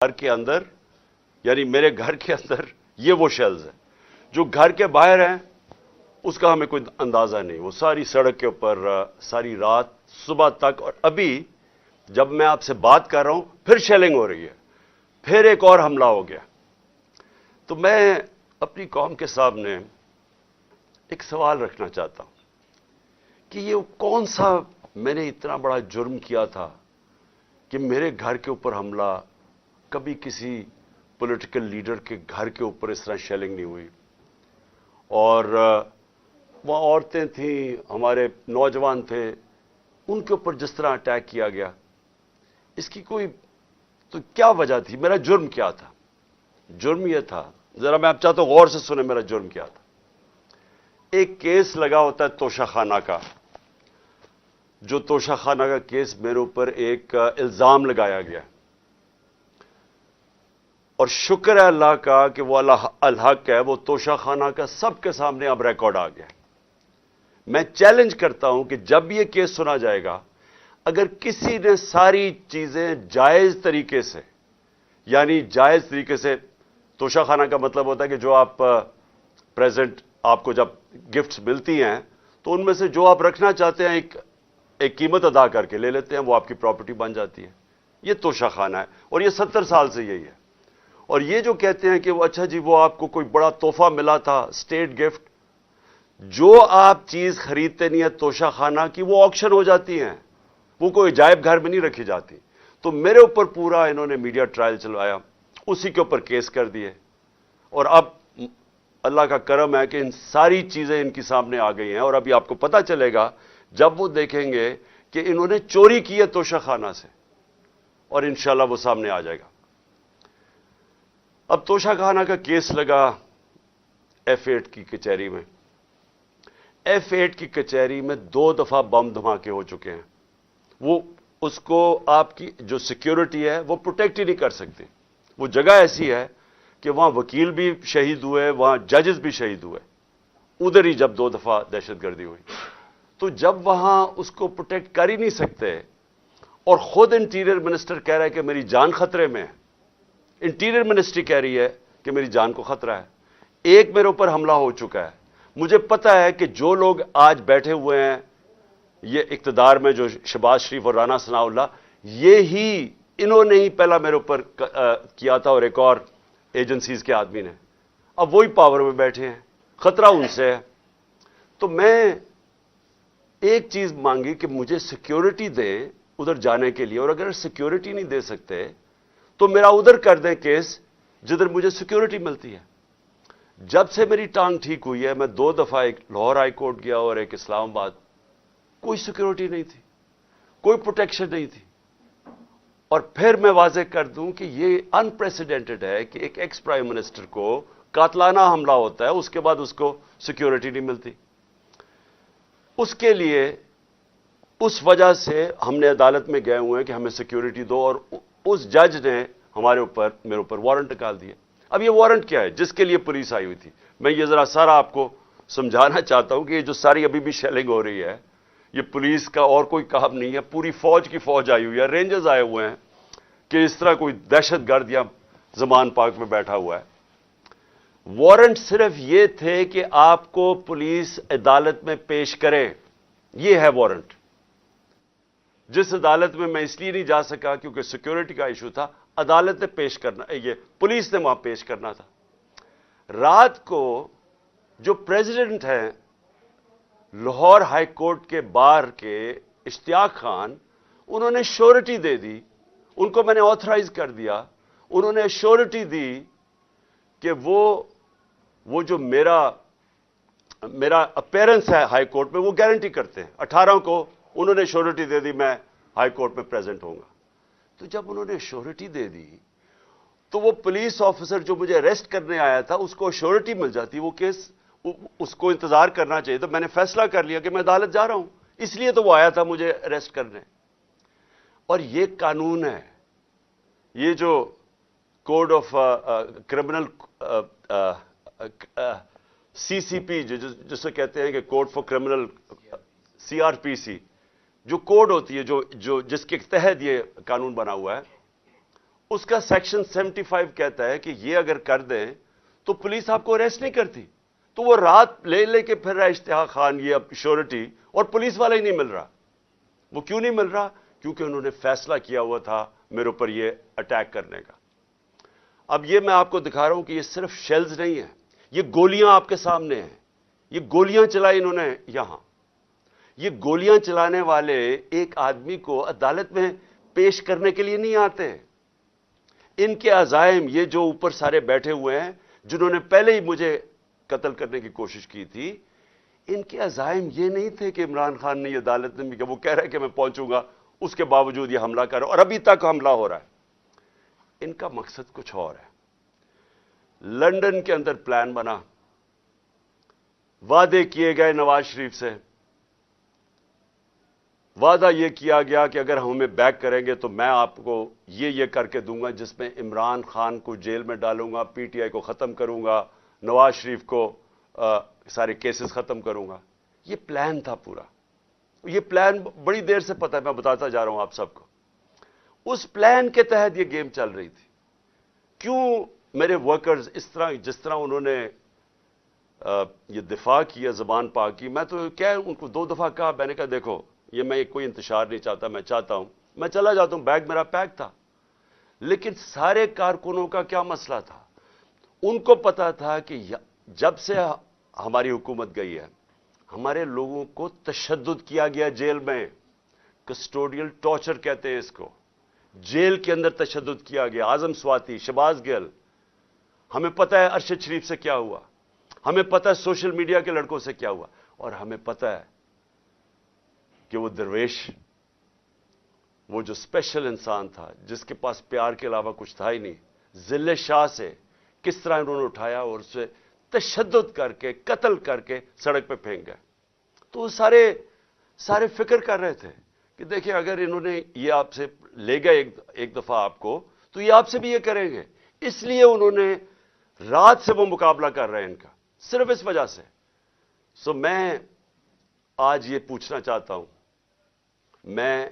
گھر کے اندر یعنی میرے گھر کے اندر یہ وہ شیلز ہیں جو گھر کے باہر ہیں اس کا ہمیں کوئی اندازہ نہیں. وہ ساری سڑک کے اوپر ساری رات صبح تک, اور ابھی جب میں آپ سے بات کر رہا ہوں پھر شیلنگ ہو رہی ہے, پھر ایک اور حملہ ہو گیا. تو میں اپنی قوم کے سامنے ایک سوال رکھنا چاہتا ہوں کہ یہ کون سا میں نے اتنا بڑا جرم کیا تھا کہ میرے گھر کے اوپر حملہ, کبھی کسی پولیٹیکل لیڈر کے گھر کے اوپر اس طرح شیلنگ نہیں ہوئی. اور وہاں عورتیں تھیں, ہمارے نوجوان تھے, ان کے اوپر جس طرح اٹیک کیا گیا, اس کی کوئی تو کیا وجہ تھی؟ میرا جرم کیا تھا؟ جرم یہ تھا, ذرا میں آپ چاہتا ہوں غور سے سنیں میرا جرم کیا تھا. ایک کیس لگا ہوتا ہے توشہ خانہ کا, جو توشہ خانہ کا کیس میرے اوپر ایک الزام لگایا گیا, اور شکر ہے اللہ کا کہ وہ الحق ہے, وہ توشہ خانہ کا سب کے سامنے اب ریکارڈ آ گیا. میں چیلنج کرتا ہوں کہ جب یہ کیس سنا جائے گا, اگر کسی نے ساری چیزیں جائز طریقے سے, یعنی جائز طریقے سے, توشہ خانہ کا مطلب ہوتا ہے کہ جو آپ پریزنٹ آپ کو جب گفٹس ملتی ہیں تو ان میں سے جو آپ رکھنا چاہتے ہیں ایک قیمت ادا کر کے لے لیتے ہیں, وہ آپ کی پراپرٹی بن جاتی ہے. یہ توشہ خانہ ہے, اور یہ 70 سال سے یہی ہے. اور یہ جو کہتے ہیں کہ وہ اچھا جی وہ آپ کو کوئی بڑا تحفہ ملا تھا, اسٹیٹ گفٹ, جو آپ چیز خریدتے نہیں ہیں توشہ خانہ کی, وہ آکشن ہو جاتی ہیں, وہ کوئی عجائب گھر میں نہیں رکھی جاتی. تو میرے اوپر پورا انہوں نے میڈیا ٹرائل چلوایا, اسی کے اوپر کیس کر دیے, اور اب اللہ کا کرم ہے کہ ان ساری چیزیں ان کی سامنے آ گئی ہیں. اور ابھی آپ کو پتہ چلے گا جب وہ دیکھیں گے کہ انہوں نے چوری کی ہے توشہ خانہ سے, اور انشاءاللہ وہ سامنے آ جائے گا. اب توشہ خانہ کا کیس لگا F8 کی کچہری میں. F8 کی کچہری میں 2 دفعہ بم دھماکے ہو چکے ہیں. وہ اس کو آپ کی جو سیکیورٹی ہے وہ پروٹیکٹ ہی نہیں کر سکتی. وہ جگہ ایسی ہے کہ وہاں وکیل بھی شہید ہوئے, وہاں ججز بھی شہید ہوئے, ادھر ہی جب 2 دفعہ دہشت گردی ہوئی. تو جب وہاں اس کو پروٹیکٹ کر ہی نہیں سکتے, اور خود انٹیریئر منسٹر کہہ رہا ہے کہ میری جان خطرے میں ہے, انٹیریئر منسٹری کہہ رہی ہے کہ میری جان کو خطرہ ہے. ایک میرے اوپر حملہ ہو چکا ہے. مجھے پتا ہے کہ جو لوگ آج بیٹھے ہوئے ہیں یہ اقتدار میں, جو شہباز شریف اور رانا ثناء اللہ, یہی انہوں نے ہی پہلا میرے اوپر کیا تھا, اور ایک اور ایجنسیز کے آدمی نے. اب وہی پاور میں بیٹھے ہیں, خطرہ ان سے ہے. تو میں ایک چیز مانگی کہ مجھے سیکیورٹی دیں ادھر جانے کے لیے, اور اگر سیکیورٹی نہیں دے سکتے تو میرا ادھر کر دیں کیس جدھر مجھے سیکیورٹی ملتی ہے. جب سے میری ٹانگ ٹھیک ہوئی ہے میں 2 دفعہ ایک لاہور ہائی کورٹ گیا اور ایک اسلام آباد, کوئی سیکیورٹی نہیں تھی, کوئی پروٹیکشن نہیں تھی. اور پھر میں واضح کر دوں کہ یہ ان پریسیڈنٹڈ ہے کہ ایک ایکس پرائم منسٹر کو قاتلانہ حملہ ہوتا ہے, اس کے بعد اس کو سیکیورٹی نہیں ملتی. اس کے لیے اس وجہ سے ہم نے عدالت میں گئے ہوئے ہیں کہ ہمیں سیکیورٹی دو, اور اس جج نے میرے اوپر وارنٹ نکال دیا. اب یہ وارنٹ کیا ہے جس کے لیے پولیس آئی ہوئی تھی؟ میں یہ ذرا سارا آپ کو سمجھانا چاہتا ہوں کہ یہ جو ساری ابھی بھی شیلنگ ہو رہی ہے, یہ پولیس کا اور کوئی کام نہیں ہے, پوری فوج کی فوج آئی ہوئی ہے, رینجرز آئے ہوئے ہیں کہ اس طرح کوئی دہشت گرد یا زمان پاک میں بیٹھا ہوا ہے. وارنٹ صرف یہ تھے کہ آپ کو پولیس عدالت میں پیش کرے, یہ ہے وارنٹ. جس عدالت میں اس لیے نہیں جا سکا کیونکہ سیکیورٹی کا ایشو تھا, عدالت نے پیش کرنا, یہ پولیس نے وہاں پیش کرنا تھا. رات کو جو پریزیڈنٹ ہیں لاہور ہائی کورٹ کے بار کے اشتیاق خان, انہوں نے شورٹی دے دی, ان کو میں نے آتھرائز کر دیا, انہوں نے شورٹی دی کہ وہ جو میرا اپیرنس ہے ہائی کورٹ میں وہ گارنٹی کرتے ہیں. 18 کو انہوں نے شورٹی دے دی میں ہائی کورٹ میں پریزنٹ ہوں گا. تو جب انہوں نے شورٹی دے دی تو وہ پولیس آفیسر جو مجھے اریسٹ کرنے آیا تھا اس کو شورٹی مل جاتی, وہ کیس اس کو انتظار کرنا چاہیے. تو میں نے فیصلہ کر لیا کہ میں عدالت جا رہا ہوں, اس لیے تو وہ آیا تھا مجھے اریسٹ کرنے. اور یہ قانون ہے, یہ جو کوڈ آف کرمنل CCP جسے کہتے ہیں کہ کوڈ فار کرمنل CRPC, جو کوڈ ہوتی ہے جو جس کے تحت یہ قانون بنا ہوا ہے, اس کا سیکشن 75 کہتا ہے کہ یہ اگر کر دیں تو پولیس آپ کو اریسٹ نہیں کرتی. تو وہ رات لے لے کے پھر رہا اشتہا خان یہ اب شیورٹی، اور پولیس والا ہی نہیں مل رہا. وہ کیوں نہیں مل رہا؟ کیونکہ انہوں نے فیصلہ کیا ہوا تھا میرے اوپر یہ اٹیک کرنے کا. اب یہ میں آپ کو دکھا رہا ہوں کہ یہ صرف شیلز نہیں ہیں، یہ گولیاں آپ کے سامنے ہیں. یہ گولیاں چلائی انہوں نے یہاں. یہ گولیاں چلانے والے ایک آدمی کو عدالت میں پیش کرنے کے لیے نہیں آتے. ان کے عزائم، یہ جو اوپر سارے بیٹھے ہوئے ہیں جنہوں نے پہلے ہی مجھے قتل کرنے کی کوشش کی تھی، ان کے عزائم یہ نہیں تھے کہ عمران خان نے یہ عدالت میں، کہ وہ کہہ رہا ہے کہ میں پہنچوں گا، اس کے باوجود یہ حملہ کر رہا ہے اور ابھی تک حملہ ہو رہا ہے. ان کا مقصد کچھ اور ہے. لندن کے اندر پلان بنا، وعدے کیے گئے نواز شریف سے. وعدہ یہ کیا گیا کہ اگر ہمیں بیک کریں گے تو میں آپ کو یہ کر کے دوں گا، جس میں عمران خان کو جیل میں ڈالوں گا، پی ٹی آئی کو ختم کروں گا، نواز شریف کو سارے کیسز ختم کروں گا. یہ پلان تھا پورا. یہ پلان بڑی دیر سے پتہ ہے، میں بتاتا جا رہا ہوں آپ سب کو. اس پلان کے تحت یہ گیم چل رہی تھی. کیوں میرے ورکرز اس طرح، جس طرح انہوں نے یہ دفاع کیا زبان پاک کی، میں تو کیا ان کو 2 دفعہ کہا، میں نے کہا دیکھو یہ میں کوئی انتشار نہیں چاہتا، میں چاہتا ہوں میں چلا جاتا ہوں، بیگ میرا پیک تھا. لیکن سارے کارکنوں کا کیا مسئلہ تھا؟ ان کو پتا تھا کہ جب سے ہماری حکومت گئی ہے ہمارے لوگوں کو تشدد کیا گیا جیل میں. کسٹوڈیل ٹارچر کہتے ہیں اس کو. جیل کے اندر تشدد کیا گیا. اعظم سواتی، شہباز گل، ہمیں پتہ ہے ارشد شریف سے کیا ہوا، ہمیں پتہ ہے سوشل میڈیا کے لڑکوں سے کیا ہوا، اور ہمیں پتہ ہے کہ وہ درویش، وہ جو اسپیشل انسان تھا جس کے پاس پیار کے علاوہ کچھ تھا ہی نہیں، ذل شاہ سے کس طرح انہوں نے اٹھایا اور اسے تشدد کر کے قتل کر کے سڑک پہ پھینک گئے. تو وہ سارے فکر کر رہے تھے کہ دیکھیں اگر انہوں نے یہ آپ سے لے گئے ایک دفعہ آپ کو، تو یہ آپ سے بھی یہ کریں گے. اس لیے انہوں نے رات سے وہ مقابلہ کر رہے ہیں ان کا، صرف اس وجہ سے. سو میں آج یہ پوچھنا چاہتا ہوں، میں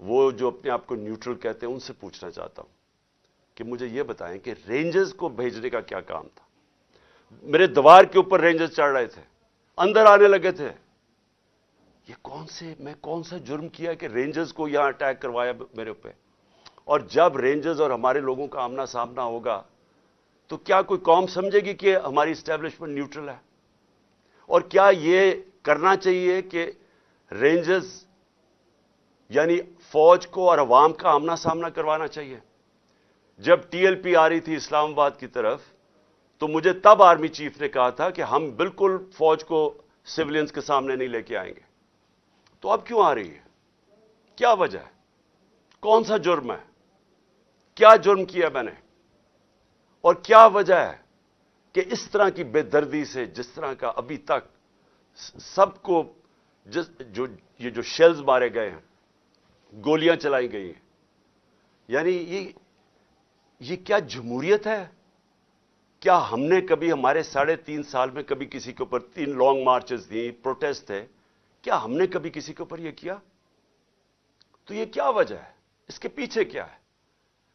وہ جو اپنے آپ کو نیوٹرل کہتے ہیں ان سے پوچھنا چاہتا ہوں کہ مجھے یہ بتائیں کہ رینجرز کو بھیجنے کا کیا کام تھا؟ میرے دیوار کے اوپر رینجرز چڑھ رہے تھے، اندر آنے لگے تھے. میں کون سا جرم کیا کہ رینجرز کو یہاں اٹیک کروایا میرے اوپر؟ اور جب رینجرز اور ہمارے لوگوں کا آمنا سامنا ہوگا تو کیا کوئی قوم سمجھے گی کہ ہماری اسٹیبلشمنٹ نیوٹرل ہے؟ اور کیا یہ کرنا چاہیے کہ رینجرز یعنی فوج کو اور عوام کا آمنا سامنا کروانا چاہیے؟ جب ٹی ایل پی آ رہی تھی اسلام آباد کی طرف تو مجھے تب آرمی چیف نے کہا تھا کہ ہم بالکل فوج کو سیولینز کے سامنے نہیں لے کے آئیں گے. تو اب کیوں آ رہی ہے؟ کیا وجہ ہے؟ کون سا جرم ہے؟ کیا جرم کیا میں نے؟ اور کیا وجہ ہے کہ اس طرح کی بے دردی سے، جس طرح کا ابھی تک سب کو یہ جو شیلز مارے گئے ہیں، گولیاں چلائی گئی ہیں، یعنی یہ کیا جمہوریت ہے؟ کیا ہم نے کبھی ہمارے 3.5 سال میں کبھی کسی کے اوپر 3 لانگ مارچز تھیں، پروٹیسٹ تھے، کیا ہم نے کبھی کسی کے اوپر یہ کیا؟ تو یہ کیا وجہ ہے؟ اس کے پیچھے کیا ہے؟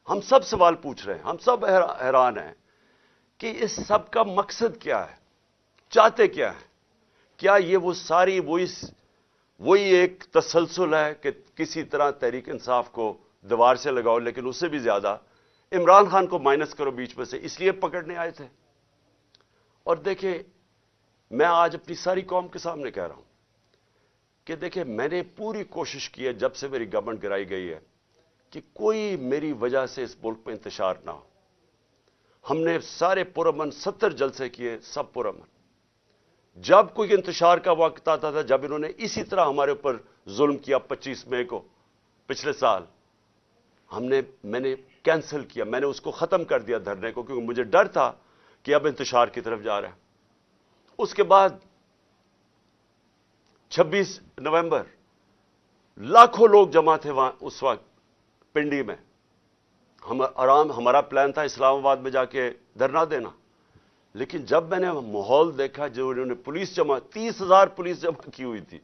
ہم سب سوال پوچھ رہے ہیں، ہم سب حیران ہیں کہ اس سب کا مقصد کیا ہے؟ چاہتے کیا ہے؟ کیا یہ وہ ساری وہی ایک تسلسل ہے کہ کسی طرح تحریک انصاف کو دیوار سے لگاؤ، لیکن اس سے بھی زیادہ عمران خان کو مائنس کرو بیچ میں سے، اس لیے پکڑنے آئے تھے؟ اور دیکھیں میں آج اپنی ساری قوم کے سامنے کہہ رہا ہوں کہ دیکھیں میں نے پوری کوشش کی ہے جب سے میری گورنمنٹ گرائی گئی ہے کہ کوئی میری وجہ سے اس ملک میں انتشار نہ ہو. ہم نے سارے پرامن 70 جلسے کیے، سب پرامن. جب کوئی انتشار کا وقت آتا تھا، جب انہوں نے اسی طرح ہمارے اوپر ظلم کیا 25 مئی کو پچھلے سال، میں نے کینسل کیا، میں نے اس کو ختم کر دیا دھرنے کو، کیونکہ مجھے ڈر تھا کہ اب انتشار کی طرف جا رہا ہے. اس کے بعد 26 نومبر لاکھوں لوگ جمع تھے وہاں اس وقت پنڈی میں. ہمارا پلان تھا اسلام آباد میں جا کے دھرنا دینا، لیکن جب میں نے ماحول دیکھا جو انہوں نے پولیس 30,000 پولیس جمع کی ہوئی تھی،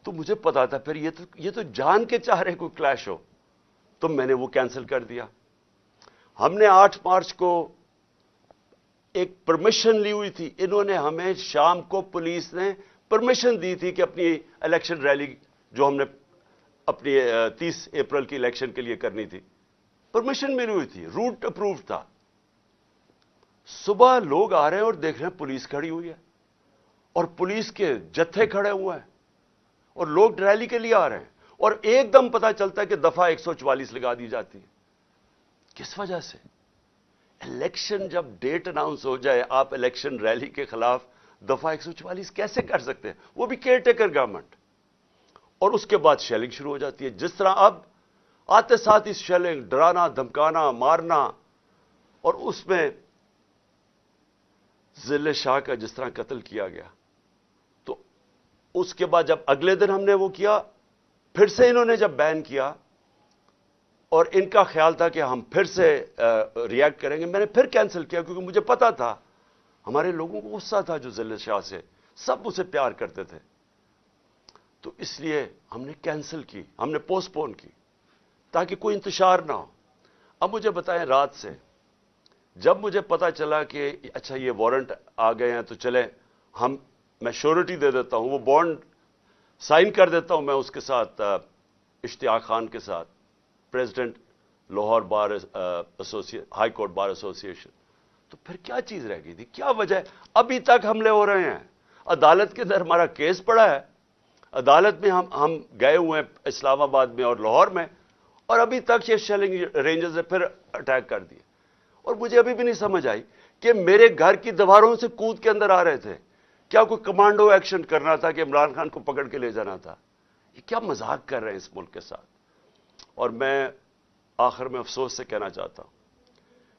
تو مجھے پتا تھا پھر یہ تو جان کے چاہ رہے کوئی کلیش ہو، تو میں نے وہ کینسل کر دیا. ہم نے 8 مارچ کو ایک پرمیشن لی ہوئی تھی. انہوں نے ہمیں شام کو پولیس نے پرمیشن دی تھی کہ اپنی الیکشن ریلی جو ہم نے اپنی 30 اپریل کی الیکشن کے لیے کرنی تھی, پرمیشن ملی ہوئی تھی, روٹ اپرووڈ تھا. صبح لوگ آ رہے ہیں اور دیکھ رہے ہیں پولیس کھڑی ہوئی ہے اور پولیس کے جتھے کھڑے ہوئے ہیں اور لوگ ریلی کے لیے آ رہے ہیں, اور ایک دم پتہ چلتا ہے کہ دفعہ 144 لگا دی جاتی ہے. کس وجہ سے؟ الیکشن جب ڈیٹ اناؤنس ہو جائے, آپ الیکشن ریلی کے خلاف دفعہ 144 کیسے کر سکتے ہیں؟ وہ بھی کیئر ٹیکر گورنمنٹ. اور اس کے بعد شیلنگ شروع ہو جاتی ہے, جس طرح اب آتے ساتھ ہی شیلنگ, ڈرانا, دھمکانا, مارنا. اور اس میں ذل شاہ کا جس طرح قتل کیا گیا, تو اس کے بعد جب اگلے دن ہم نے وہ کیا, پھر سے انہوں نے جب بین کیا اور ان کا خیال تھا کہ ہم پھر سے ری ایکٹ کریں گے, میں نے پھر کینسل کیا کیونکہ مجھے پتا تھا ہمارے لوگوں کو غصہ تھا جو ذل شاہ سے, سب اسے پیار کرتے تھے. تو اس لیے ہم نے کینسل کی, ہم نے پوسٹ پون کی تاکہ کوئی انتشار نہ ہو. اب مجھے بتائیں, رات سے جب مجھے پتا چلا کہ اچھا یہ وارنٹ آ گئے ہیں تو چلے میں شیورٹی دے دیتا ہوں, وہ بانڈ سائن کر دیتا ہوں میں اس کے ساتھ, اشتیاق خان کے ساتھ, پریزیڈنٹ لاہور بار ہائی کورٹ بار ایسوسی ایشن. تو پھر کیا چیز رہ گئی تھی؟ کیا وجہ ہے؟ ابھی تک حملے ہو رہے ہیں, عدالت کے اندر ہمارا کیس پڑا ہے, عدالت میں ہم گئے ہوئے ہیں اسلام آباد میں اور لاہور میں, اور ابھی تک یہ شیلنگ رینجز نے پھر اٹیک کر دیے. اور مجھے ابھی بھی نہیں سمجھ آئی کہ میرے گھر کی دیواروں سے کود کے اندر آ رہے تھے. کیا کوئی کمانڈو ایکشن کرنا تھا کہ عمران خان کو پکڑ کے لے جانا تھا؟ یہ کیا مذاق کر رہے ہیں اس ملک کے ساتھ. اور میں آخر میں افسوس سے کہنا چاہتا ہوں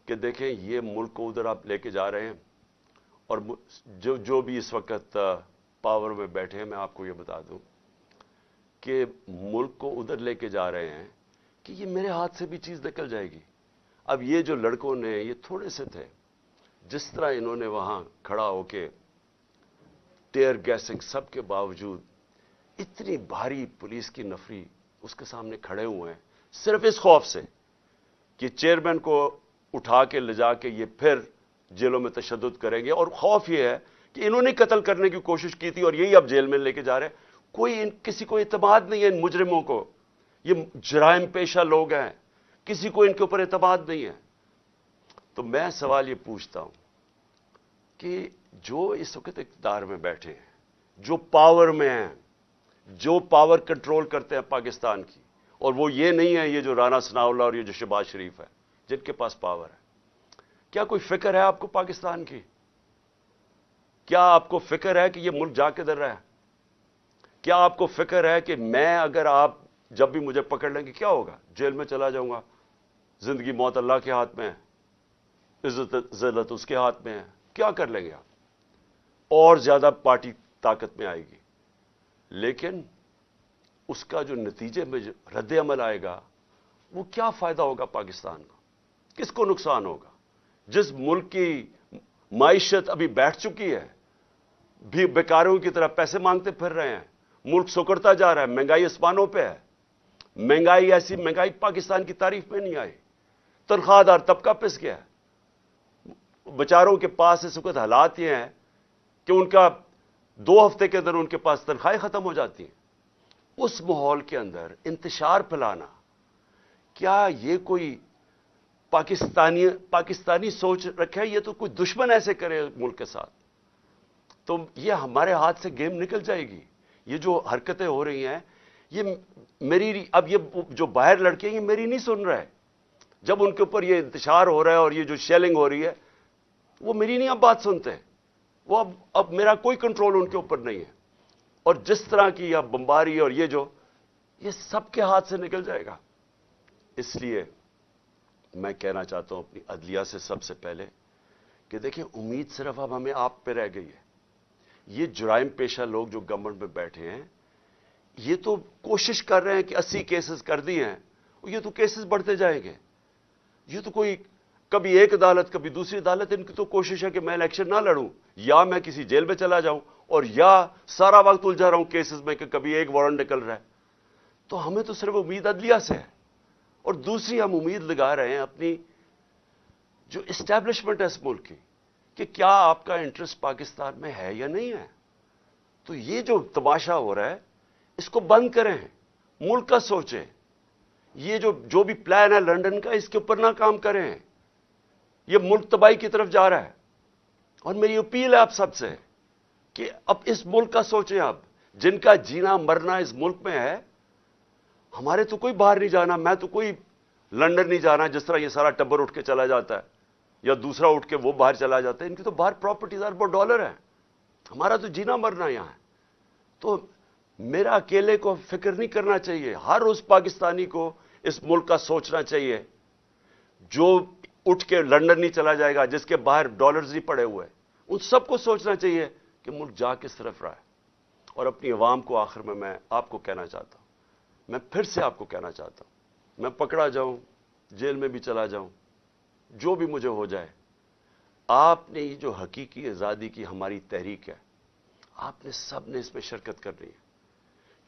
کہ دیکھیں, یہ ملک کو ادھر آپ لے کے جا رہے ہیں, اور جو بھی اس وقت پاور میں بیٹھے ہیں, میں آپ کو یہ بتا دوں کہ ملک کو ادھر لے کے جا رہے ہیں کہ یہ میرے ہاتھ سے بھی چیز نکل جائے گی. اب یہ جو لڑکوں نے, یہ تھوڑے سے تھے, جس طرح انہوں نے وہاں کھڑا ہو کے ٹیئر گیسنگ سب کے باوجود, اتنی بھاری پولیس کی نفری اس کے سامنے کھڑے ہوئے ہیں, صرف اس خوف سے کہ چیئرمین کو اٹھا کے لے جا کے یہ پھر جیلوں میں تشدد کریں گے. اور خوف یہ ہے کہ انہوں نے قتل کرنے کی کوشش کی تھی اور یہی اب جیل میں لے کے جا رہے ہیں. کسی کو اعتماد نہیں ہے ان مجرموں کو, یہ جرائم پیشہ لوگ ہیں, کسی کو ان کے اوپر اعتماد نہیں ہے. تو میں سوال یہ پوچھتا ہوں کہ جو اس وقت اقتدار میں بیٹھے ہیں, جو پاور میں ہیں, جو پاور کنٹرول کرتے ہیں پاکستان کی, اور وہ یہ نہیں ہے یہ جو رانا ثناء اللہ اور یہ جو شہباز شریف ہے جن کے پاس پاور ہے, کیا کوئی فکر ہے آپ کو پاکستان کی؟ کیا آپ کو فکر ہے کہ یہ ملک جا کدھر رہا ہے؟ کیا آپ کو فکر ہے کہ میں اگر آپ جب بھی مجھے پکڑ لیں گے کیا ہوگا؟ جیل میں چلا جاؤں گا. زندگی موت اللہ کے ہاتھ میں ہے, عزت ذلت اس کے ہاتھ میں ہے. کیا کر لیں گے آپ؟ اور زیادہ پارٹی طاقت میں آئے گی, لیکن اس کا جو نتیجے میں جو رد عمل آئے گا وہ کیا فائدہ ہوگا پاکستان کا؟ کس کو نقصان ہوگا؟ جس ملک کی معیشت ابھی بیٹھ چکی ہے, بھی بیکاروں کی طرح پیسے مانگتے پھر رہے ہیں, ملک سکڑتا جا رہا ہے, مہنگائی آسمانوں پہ ہے. مہنگائی ایسی مہنگائی پاکستان کی تاریخ میں نہیں آئی. تنخواہ دار طبقہ پس گیا ہے. بیچاروں کے پاس اس وقت حالات یہ ہیں کہ ان کا 2 ہفتے کے اندر ان کے پاس تنخواہیں ختم ہو جاتی ہیں. اس ماحول کے اندر انتشار پھیلانا, کیا یہ کوئی پاکستانی سوچ رکھے؟ یہ تو کوئی دشمن ایسے کرے ملک کے ساتھ تو یہ ہمارے ہاتھ سے گیم نکل جائے گی. یہ جو حرکتیں ہو رہی ہیں, یہ میری, اب یہ جو باہر لڑکے ہیں یہ میری نہیں سن رہے. جب ان کے اوپر یہ انتشار ہو رہا ہے اور یہ جو شیلنگ ہو رہی ہے, وہ میری نہیں اب بات سنتے. وہ اب میرا کوئی کنٹرول ان کے اوپر نہیں ہے. اور جس طرح کی اب بمباری اور یہ سب کے ہاتھ سے نکل جائے گا. اس لیے میں کہنا چاہتا ہوں اپنی عدلیہ سے سب سے پہلے کہ دیکھیں, امید صرف اب ہمیں آپ پہ رہ گئی ہے. یہ جرائم پیشہ لوگ جو گورنمنٹ میں بیٹھے ہیں, یہ تو کوشش کر رہے ہیں کہ 80 کیسز کر دی ہیں, یہ تو کیسز بڑھتے جائیں گے. یہ تو کوئی کبھی ایک عدالت کبھی دوسری عدالت, ان کی تو کوشش ہے کہ میں الیکشن نہ لڑوں, یا میں کسی جیل میں چلا جاؤں, اور یا سارا وقت الجھا رہا ہوں کیسز میں کہ کبھی ایک وارنٹ نکل رہا ہے. تو ہمیں تو صرف امید عدلیہ سے ہے, اور دوسری ہم امید لگا رہے ہیں اپنی جو اسٹیبلشمنٹ ہے اس ملک کی کہ کیا آپ کا انٹرسٹ پاکستان میں ہے یا نہیں ہے. تو یہ جو تماشا ہو رہا ہے اس کو بند کریں, ملک کا سوچیں. یہ جو بھی پلان ہے لنڈن کا اس کے اوپر نہ کام کریں. یہ ملک تباہی کی طرف جا رہا ہے. اور میری اپیل ہے آپ سب سے کہ اب اس ملک کا سوچیں. آپ جن کا جینا مرنا اس ملک میں ہے, ہمارے تو کوئی باہر نہیں جانا, میں تو کوئی لنڈن نہیں جانا جس طرح یہ سارا ٹبر اٹھ کے چلا جاتا ہے یا دوسرا اٹھ کے وہ باہر چلا جاتا ہے. ان کی تو باہر پراپرٹیز اربوں ڈالر ہیں, ہمارا تو جینا مرنا یہاں ہے. تو میرا اکیلے کو فکر نہیں کرنا چاہیے, ہر اس پاکستانی کو اس ملک کا سوچنا چاہیے جو اٹھ کے لنڈن نہیں چلا جائے گا, جس کے باہر ڈالرز نہیں پڑے ہوئے. ان سب کو سوچنا چاہیے کہ ملک جا کس طرف رہا ہے. اور اپنی عوام کو آخر میں آپ کو کہنا چاہتا ہوں, میں پھر سے آپ کو کہنا چاہتا ہوں, میں پکڑا جاؤں, جیل میں بھی چلا جاؤں, جو بھی مجھے ہو جائے, آپ نے یہ جو حقیقی آزادی کی ہماری تحریک ہے, آپ نے سب نے اس میں شرکت کرنی ہے.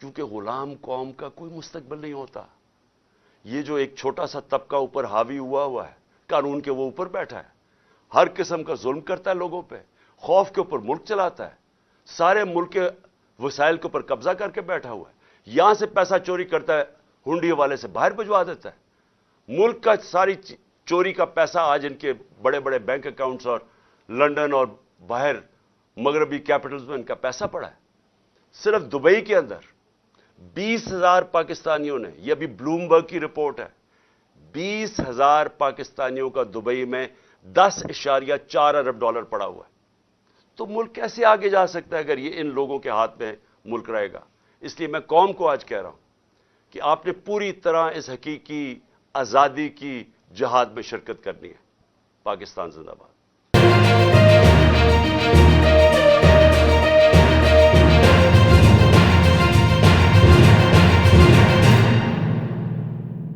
کیونکہ غلام قوم کا کوئی مستقبل نہیں ہوتا. یہ جو ایک چھوٹا سا طبقہ اوپر حاوی ہوا ہے, قانون کے وہ اوپر بیٹھا ہے, ہر قسم کا ظلم کرتا ہے لوگوں پہ, خوف کے اوپر ملک چلاتا ہے, سارے ملک کے وسائل کے اوپر قبضہ کر کے بیٹھا ہوا ہے, یہاں سے پیسہ چوری کرتا ہے, ہنڈی والے سے باہر بھجوا دیتا ہے. ملک کا ساری چوری کا پیسہ آج ان کے بڑے بڑے بینک اکاؤنٹس اور لنڈن اور باہر مغربی کیپٹلز میں ان کا پیسہ پڑا ہے. صرف دبئی کے اندر 20,000 پاکستانیوں نے, یہ ابھی بلومبرگ کی رپورٹ ہے, 20,000 پاکستانیوں کا دبئی میں $10.4 ارب پڑا ہوا ہے. تو ملک کیسے آگے جا سکتا ہے اگر یہ ان لوگوں کے ہاتھ میں ملک رہے گا. اس لیے میں قوم کو آج کہہ رہا ہوں کہ آپ نے پوری طرح اس حقیقی آزادی کی جہاد میں شرکت کرنی ہے. پاکستان زندہ باد.